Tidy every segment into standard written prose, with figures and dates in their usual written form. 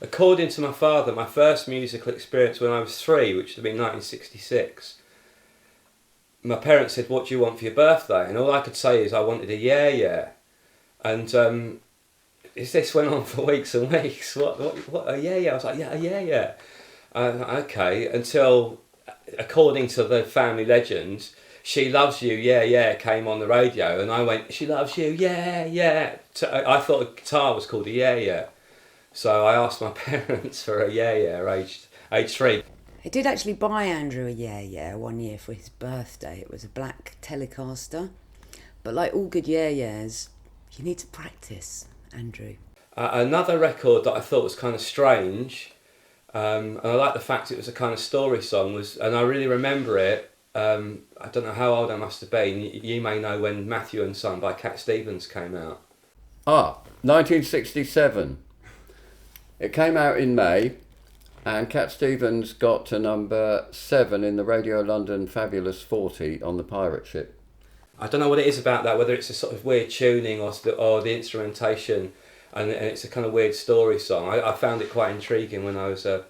According to my father, my first musical experience when I was 3, which would have been 1966, my parents said, "What do you want for your birthday?" And all I could say is I wanted a yeah. And this went on for weeks and weeks. What, a yeah. I was like, yeah. Okay, until, according to the family legend, She Loves You, yeah, came on the radio, and I went, She Loves You, yeah. I thought the guitar was called a yeah. So I asked my parents for a yeah, aged 3. I did actually buy Andrew a yeah one year for his birthday. It was a black Telecaster. But like all good yeah-yeahs, you need to practice, Andrew. Another record that I thought was kind of strange, and I like the fact it was a kind of story song, and I really remember it. I don't know how old I must have been. You may know when Matthew and Son by Cat Stevens came out. 1967. It came out in May, and Cat Stevens got to number 7 in the Radio London Fabulous 40 on the pirate ship. I don't know what it is about that, whether it's a sort of weird tuning or the instrumentation, and it's a kind of weird story song. I found it quite intriguing when I was a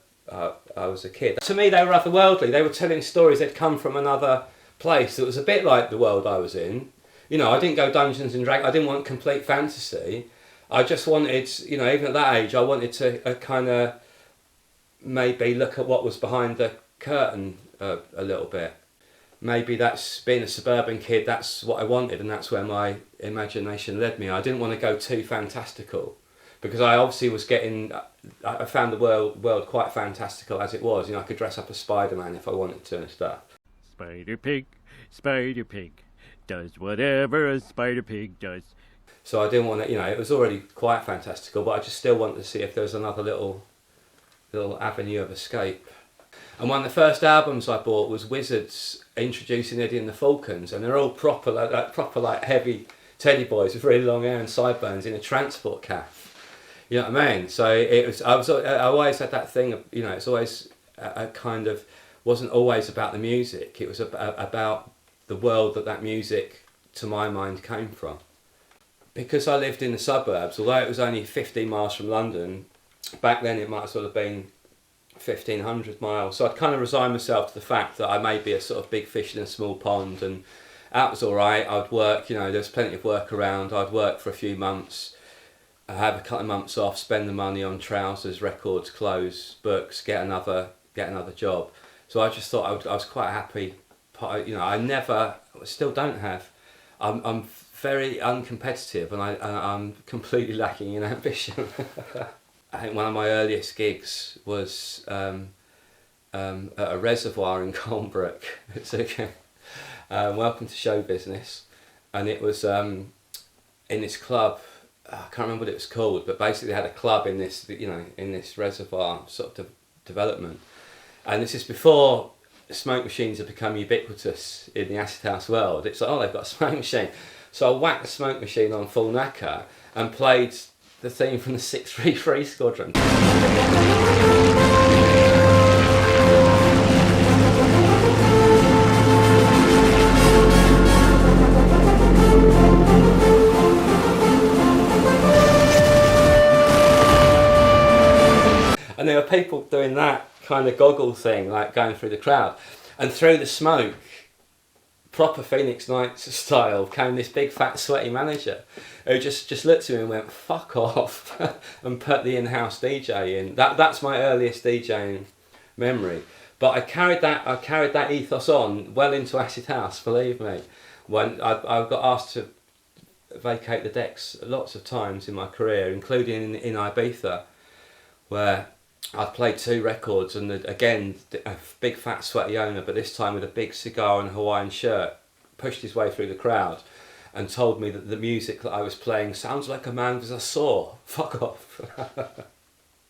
kid. To me, they were otherworldly. They were telling stories that come from another place. It was a bit like the world I was in. You know, I didn't go Dungeons and Dragons. I didn't want complete fantasy. I just wanted, you know, even at that age, I wanted to kind of maybe look at what was behind the curtain a little bit. Maybe that's, being a suburban kid, that's what I wanted, and that's where my imagination led me. I didn't want to go too fantastical, because I obviously was I found the world quite fantastical as it was. You know, I could dress up as Spider-Man if I wanted to and stuff. Spider Pig does whatever a Spider Pig does. So I didn't want to, you know, it was already quite fantastical, but I just still wanted to see if there was another little avenue of escape. And one of the first albums I bought was Wizards introducing Eddie and the Falcons, and they're all proper heavy teddy boys with really long hair and sideburns in a transport cafe. You know what I mean? So I always had that thing, you know, it's always a kind of, wasn't always about the music, it was about the world that music, to my mind, came from. Because I lived in the suburbs, although it was only 15 miles from London, back then it might as well have been 1,500 miles. So I'd kind of resigned myself to the fact that I may be a sort of big fish in a small pond, and that was all right. I'd work, you know, there's plenty of work around. I'd work for a few months, have a couple of months off, spend the money on trousers, records, clothes, books, get another job. So I just thought I was quite happy. You know, I still don't have. I'm very uncompetitive, and I'm completely lacking in ambition. I think one of my earliest gigs was at a reservoir in Colnbrook. It's Welcome to Show Business, and it was in this club. I can't remember what it was called, but basically they had a club in this, you know, in this reservoir sort of development, and this is before smoke machines have become ubiquitous in the acid house world. It's like, oh, they've got a smoke machine. So I whacked the smoke machine on full knacker and played the theme from the 633 Squadron. And there were people doing that kind of goggle thing, like going through the crowd. And through the smoke, proper Phoenix Nights style, came this big fat sweaty manager who just looked at me and went, fuck off, and put the in-house DJ in. That's my earliest DJing memory. But I carried that ethos on well into acid house, believe me. When I got asked to vacate the decks lots of times in my career, including in Ibiza, where I'd played 2 records, and again, a big fat sweaty owner, but this time with a big cigar and a Hawaiian shirt, pushed his way through the crowd and told me that the music that I was playing sounds like a man with a saw. Fuck off.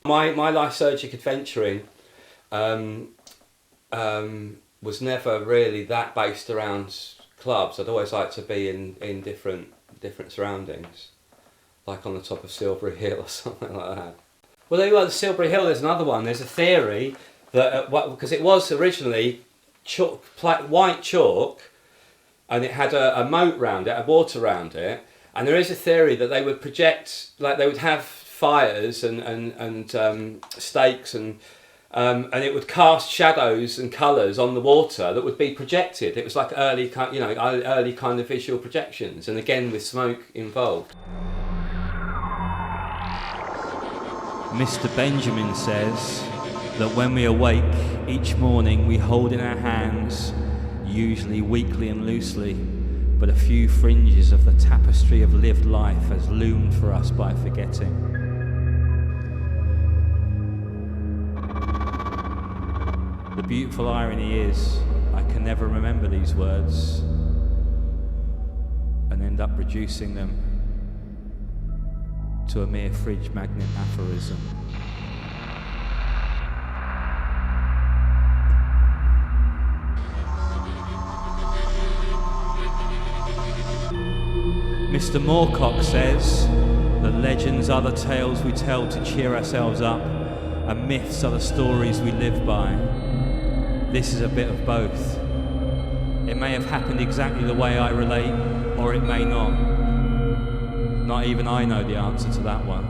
My lysergic adventuring was never really that based around clubs. I'd always liked to be in different surroundings, like on the top of Silbury Hill or something like that. Well, there you are, the Silbury Hill, there's another one. There's a theory that, because it was originally white chalk, and it had a moat round it, a water round it, and there is a theory that they would project, like they would have fires and stakes, and it would cast shadows and colours on the water that would be projected. It was like early kind of visual projections, and again with smoke involved. Mr. Benjamin says that when we awake each morning we hold in our hands, usually weakly and loosely, but a few fringes of the tapestry of lived life as loomed for us by forgetting. The beautiful irony is, I can never remember these words and end up reducing them to a mere fridge magnet aphorism. Mr. Moorcock says that legends are the tales we tell to cheer ourselves up, and myths are the stories we live by. This is a bit of both. It may have happened exactly the way I relate, or it may not. Not even I know the answer to that one.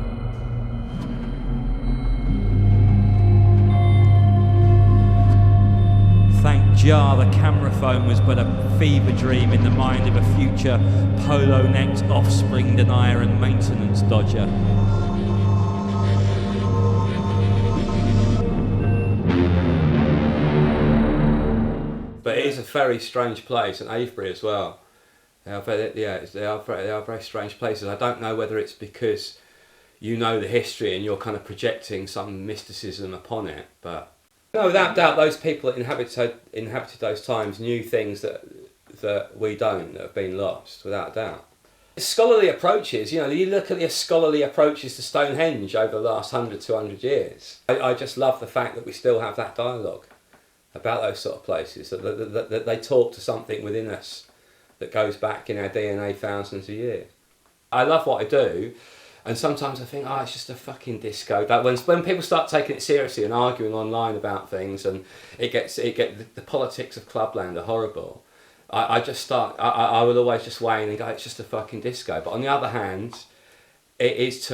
Thank Jah the camera phone was but a fever dream in the mind of a future polo-necked offspring denier and maintenance dodger. But it is a very strange place, and Avebury as well. They are very strange places. I don't know whether it's because you know the history and you're kind of projecting some mysticism upon it, but no, without doubt, those people that inhabited those times knew things that we don't, that have been lost, without doubt. Scholarly approaches, you look at the scholarly approaches to Stonehenge over the last 100, 200 years. I just love the fact that we still have that dialogue about those sort of places, that they talk to something within us that goes back in our DNA thousands of years. I love what I do, and sometimes I think, it's just a fucking disco. But when people start taking it seriously and arguing online about things, and the politics of clubland are horrible, I will always just weigh in and go, it's just a fucking disco. But on the other hand, it is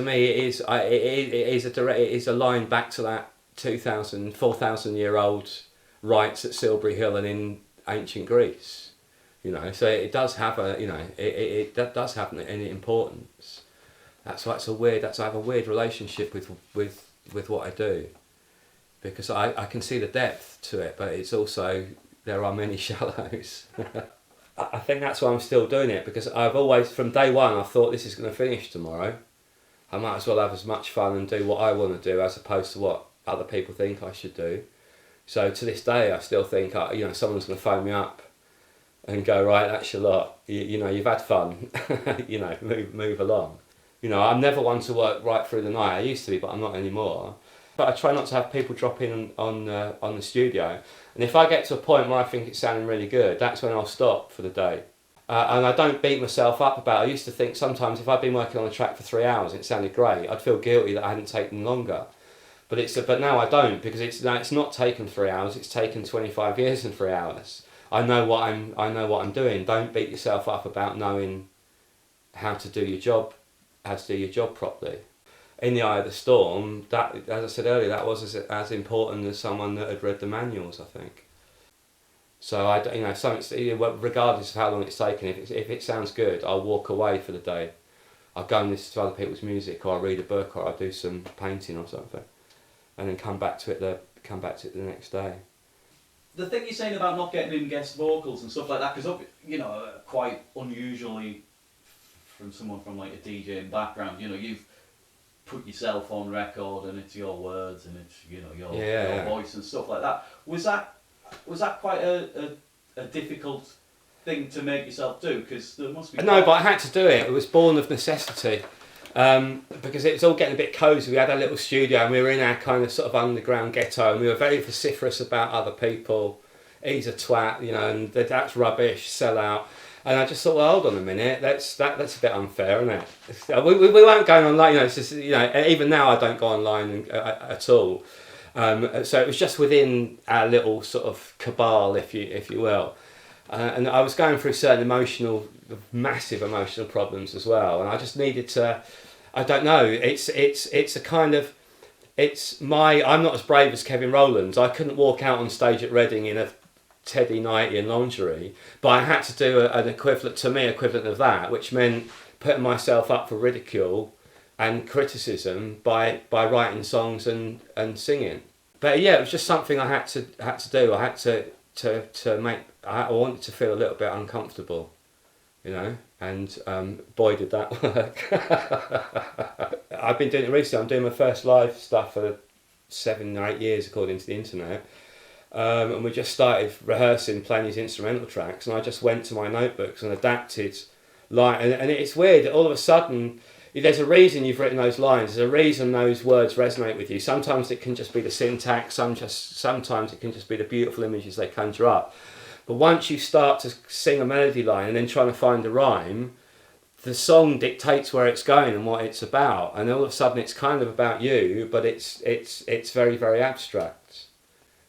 a line back to that 4,000 year old rites at Silbury Hill and in ancient Greece. So it does have it does have an importance. That's why I have a weird relationship with what I do, because I can see the depth to it, but it's also, there are many shallows. I think that's why I'm still doing it, because I've always, from day one, I've thought this is going to finish tomorrow. I might as well have as much fun and do what I want to do as opposed to what other people think I should do. So to this day, I still think, someone's going to phone me up and go, right, that's your lot. You've had fun. Move along. I'm never one to work right through the night. I used to be, but I'm not anymore. But I try not to have people drop in on the studio. And if I get to a point where I think it's sounding really good, that's when I'll stop for the day. And I don't beat myself up about it. I used to think sometimes if I'd been working on a track for 3 hours and it sounded great, I'd feel guilty that I hadn't taken longer. But now I don't, because it's not taken 3 hours. It's taken 25 years and 3 hours. I know what I'm doing. Don't beat yourself up about knowing how to do your job properly. In the eye of the storm, that, as I said earlier, that was as important as someone that had read the manuals, I think. So regardless of how long it's taken, if it sounds good, I'll walk away for the day. I'll go and listen to other people's music, or I'll read a book, or I'll do some painting or something, and then come back to it the next day. The thing you're saying about not getting in guest vocals and stuff like that, because quite unusually from someone from like a DJing background, you've put yourself on record and it's your words and it's your voice and stuff like that. Was that quite a difficult thing to make yourself do? Because there must be. No, but I had to do it. It was born of necessity. Because it was all getting a bit cosy. We had our little studio and we were in our kind of sort of underground ghetto, and we were very vociferous about other people. He's a twat, and that's rubbish, sell out. And I just thought, well, hold on a minute, that's a bit unfair, isn't it? We weren't going online, it's just, even now I don't go online at all. So it was just within our little sort of cabal, if you will. And I was going through certain massive emotional problems as well, and I just needed to. I don't know. It's a kind of. I'm not as brave as Kevin Rowlands. I couldn't walk out on stage at Reading in a Teddy nightie and lingerie, but I had to do an equivalent of that, which meant putting myself up for ridicule and criticism by writing songs and singing. But yeah, it was just something I had to do. I had to make. I wanted to feel a little bit uncomfortable, you know, and boy did that work. I've been doing it recently. I'm doing my first live stuff for 7 or 8 years according to the internet, and we just started rehearsing, playing these instrumental tracks, and I just went to my notebooks and adapted and it's weird, all of a sudden there's a reason you've written those lines, there's a reason those words resonate with you. Sometimes it can just be the syntax, sometimes it can just be the beautiful images they conjure up. But once you start to sing a melody line and then trying to find a rhyme, the song dictates where it's going and what it's about, and all of a sudden it's kind of about you, but it's very, very abstract.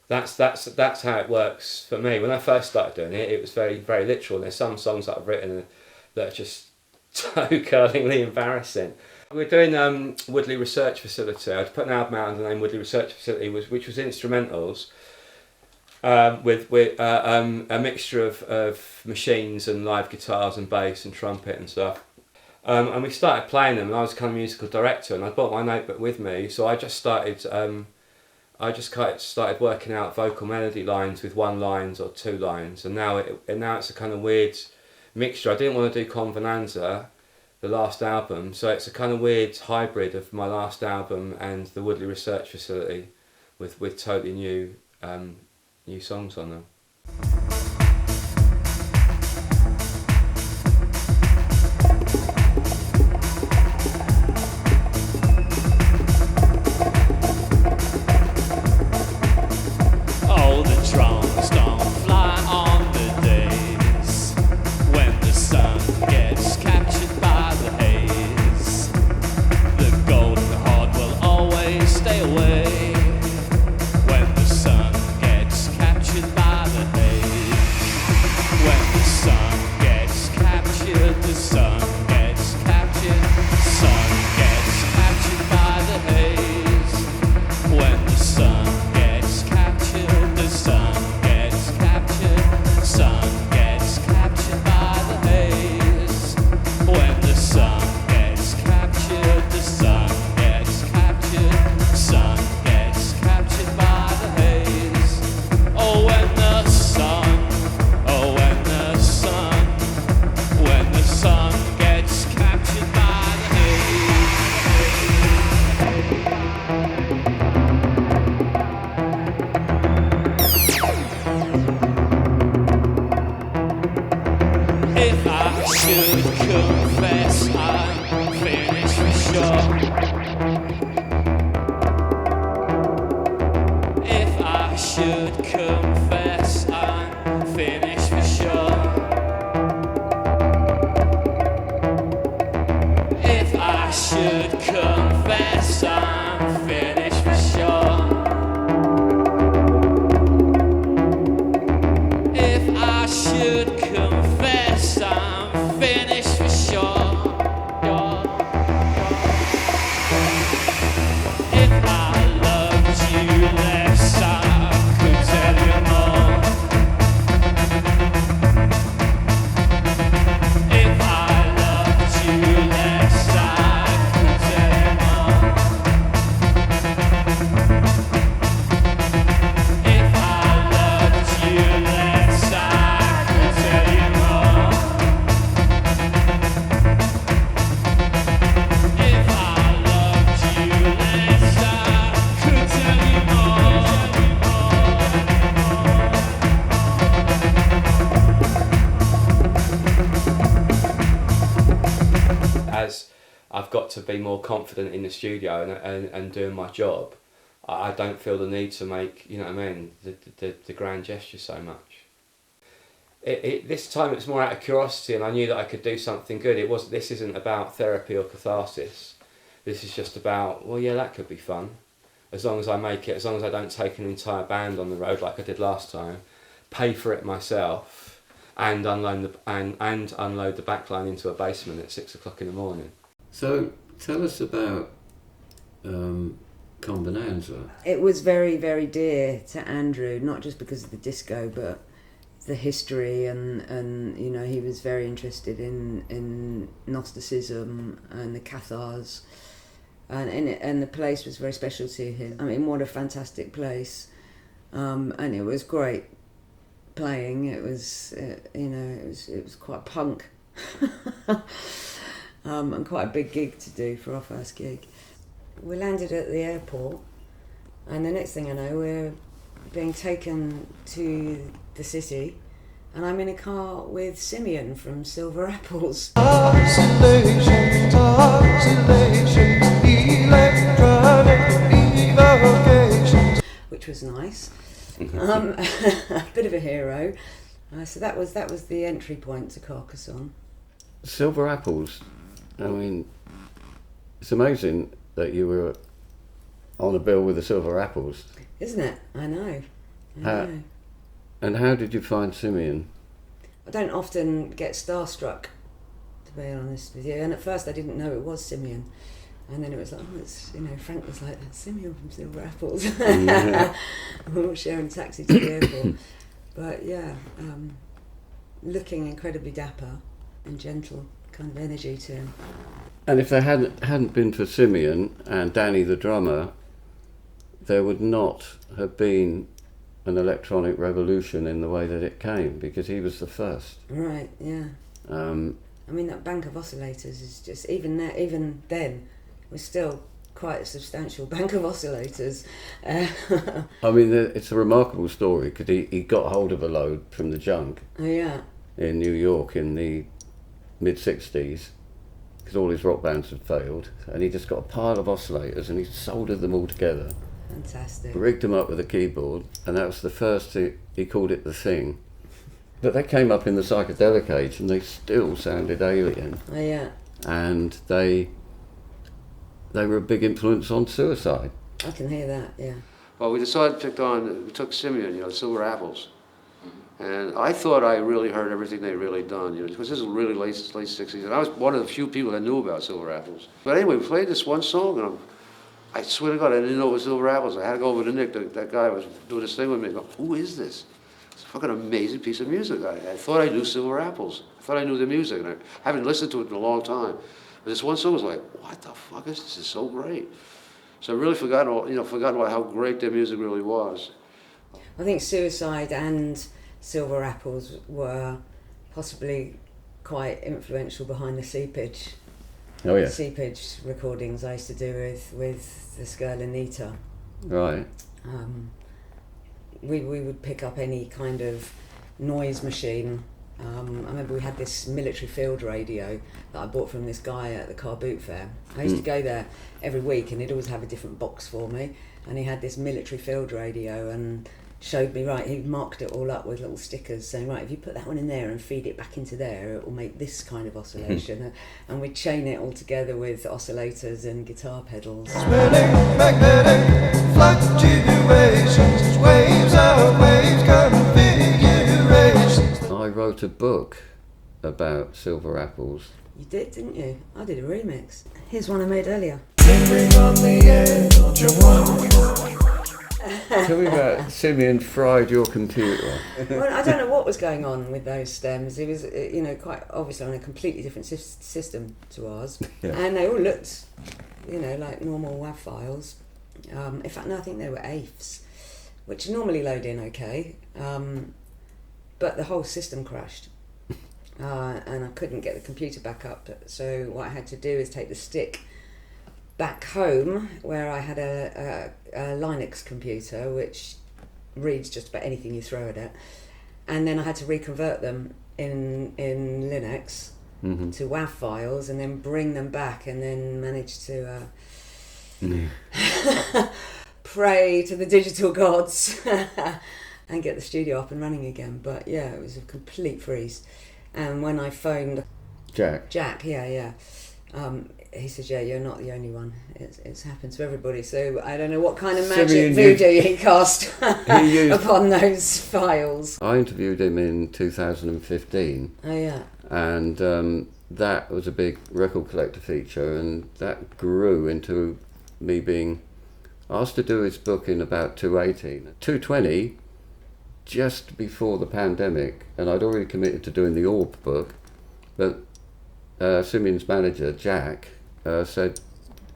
That's how it works for me. When I first started doing it, it was very, very literal. There's some songs that I've written that are just so curlingly embarrassing. We're doing Woodley Research Facility. I'd put an album out under the name Woodley Research Facility, which was instrumentals with a mixture of machines and live guitars and bass and trumpet and stuff. And we started playing them, and I was kind of musical director, and I brought my notebook with me, so I just started working out vocal melody lines with 1 line or 2 lines, and now it's a kind of weird mixture. I didn't want to do Convenanza, the last album, so it's a kind of weird hybrid of my last album and the Woodley Research Facility, with totally new songs on them. To be more confident in the studio and doing my job, I don't feel the need to make, you know what I mean, the grand gesture so much. This time it's more out of curiosity, and I knew that I could do something good. This isn't about therapy or catharsis. This is just about, well, yeah, that could be fun, as long as I make it, as long as I don't take an entire band on the road like I did last time, pay for it myself, and unload the back line into a basement at 6 o'clock in the morning. So tell us about Convenanza. It was very, very dear to Andrew, not just because of the disco, but the history, and you know, he was very interested in Gnosticism and the Cathars, and the place was very special to him. I mean, what a fantastic place, and it was great playing. It was, it was quite punk, and quite a big gig to do for our first gig. We landed at the airport, and the next thing I know, we're being taken to the city, and I'm in a car with Simeon from Silver Apples. Oscillations, oscillations, electronic evocations. Which was nice. A bit of a hero. So that was the entry point to Carcassonne. Silver Apples. I mean, it's amazing that you were on a bill with the Silver Apples. Isn't it? I know. I know. And how did you find Simeon? I don't often get starstruck, to be honest with you. And at first I didn't know it was Simeon. And then it was like, oh, it's, Frank was like, that's Simeon from Silver Apples. We were sharing a taxi to the airport. But yeah, looking incredibly dapper and gentle kind of energy to him. And if there hadn't been for Simeon and Danny the drummer, there would not have been an electronic revolution in the way that it came, because he was the first. Right, yeah. I mean, that bank of oscillators is just, even then, was still quite a substantial bank of oscillators. I mean, it's a remarkable story, because he got hold of a load from the junk in New York in the mid-60s, because all his rock bands had failed, and he just got a pile of oscillators and he soldered them all together. Fantastic. Rigged them up with a keyboard, and that was the first thing. He called it the Thing. But they came up in the psychedelic age and they still sounded alien. Oh yeah. And they were a big influence on Suicide. I can hear that, yeah. Well, we decided we took Simeon, Silver Apples. And I thought I really heard everything they'd really done, because this was really late 60s. And I was one of the few people that knew about Silver Apples. But anyway, we played this one song, and I swear to God, I didn't know it was Silver Apples. I had to go over to Nick, that guy was doing this thing with me, and go, who is this? It's a fucking amazing piece of music. I thought I knew Silver Apples. I thought I knew the music, and I haven't listened to it in a long time. But this one song was like, what the fuck is this? This is so great. So I really forgotten about how great their music really was. I think Suicide and Silver Apples were possibly quite influential behind the Seepage. Oh yeah. Seepage recordings I used to do with this girl Anita. Right. We would pick up any kind of noise machine. I remember we had this military field radio that I bought from this guy at the car boot fair. I used to go there every week, and he'd always have a different box for me, and he had this military field radio and showed me, right, he marked it all up with little stickers saying, right, if you put that one in there and feed it back into there, it will make this kind of oscillation. And we'd chain it all together with oscillators and guitar pedals. Spinning magnetic fluctuations, waves of waves, configurations. I wrote a book about Silver Apples. You did, didn't you? I did a remix. Here's one I made earlier. Lingering on the edge of one. Tell me about Simeon fried your computer. Well, I don't know what was going on with those stems. It was, quite obviously on a completely different system to ours. Yeah. And they all looked, like normal WAV files. In fact, no, I think they were AIFs, which normally load in okay. But the whole system crashed. And I couldn't get the computer back up. So what I had to do is take the stick back home, where I had a Linux computer which reads just about anything you throw at it, and then I had to reconvert them in Linux to WAV files, and then bring them back, and then manage to pray to the digital gods and get the studio up and running again. But yeah, it was a complete freeze. And when I phoned Jack, he said, yeah, you're not the only one. It's happened to everybody. So I don't know what kind of Simeon, magic voodoo he cast upon those files. I interviewed him in 2015. Oh, yeah. And that was a big record collector feature, and that grew into me being asked to do his book in about 2018. 2020, just before the pandemic, and I'd already committed to doing the Orb book, but Simeon's manager, Jack, said,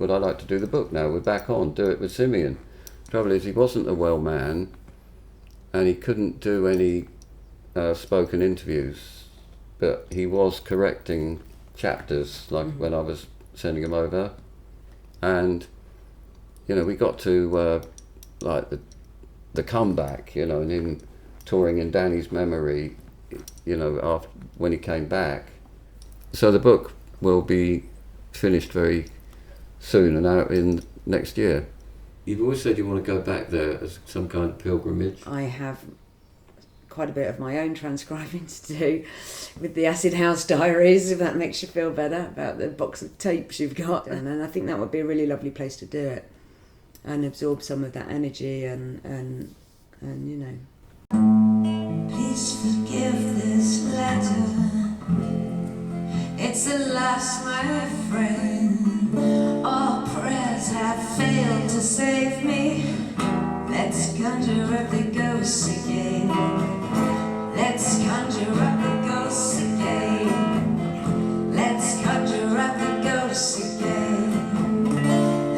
would I like to do the book now? We're back on, do it with Simeon. Trouble is, he wasn't a well man, and he couldn't do any spoken interviews, but he was correcting chapters, like when I was sending him over, and you know, we got to like the comeback, you know, and him touring in Danny's memory, you know, after when he came back. So the book will be finished very soon and out in next year. You've always said you want to go back there as some kind of pilgrimage. I have quite a bit of my own transcribing to do with the Acid House Diaries, if that makes you feel better, about the box of tapes you've got. And I think that would be a really lovely place to do it and absorb some of that energy and you know. Please forgive this letter. It's the last, my friend. All prayers have failed to save me. Let's conjure up the ghosts again. Let's conjure up the ghosts again. Let's conjure up the ghosts again.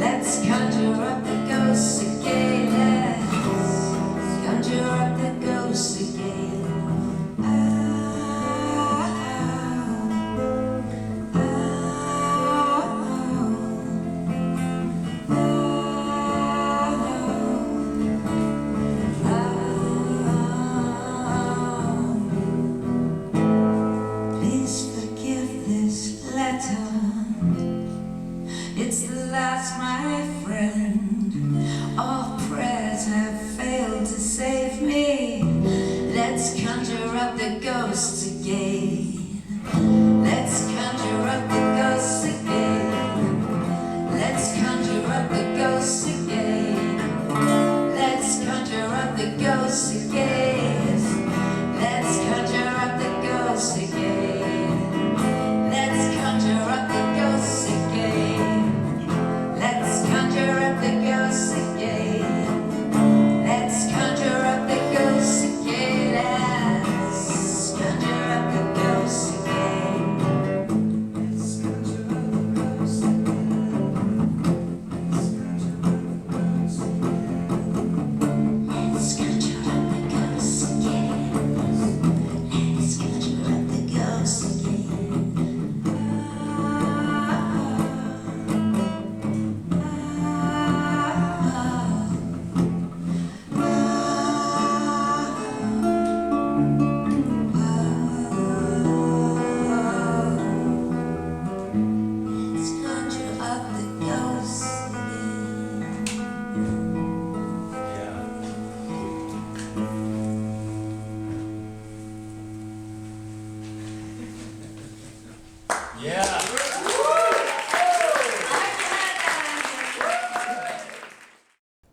Let's conjure up the ghosts again. Let's conjure up the ghosts again.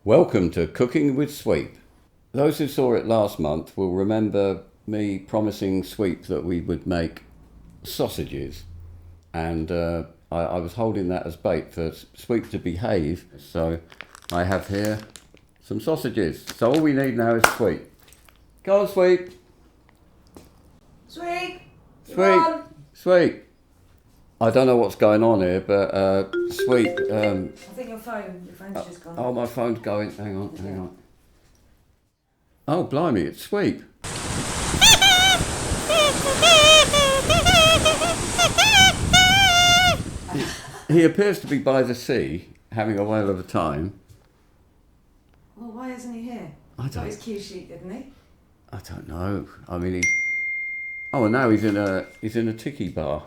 Welcome to Cooking with Sweep. Those who saw it last month will remember me promising Sweep that we would make sausages, and I was holding that as bait for Sweep to behave, so I have here some sausages. So all we need now is Sweep. Go on, Sweep. Sweet! Sweep! Sweep! I don't know what's going on here, but Sweep... I think your phone's just gone. Oh, my phone's going. Hang on. Oh, blimey, it's Sweep. He appears to be by the sea, having a whale of a time. Well, why isn't he here? I don't... Got his cue sheet, didn't he? I don't know. I mean, he... Oh, and now he's in a tiki bar.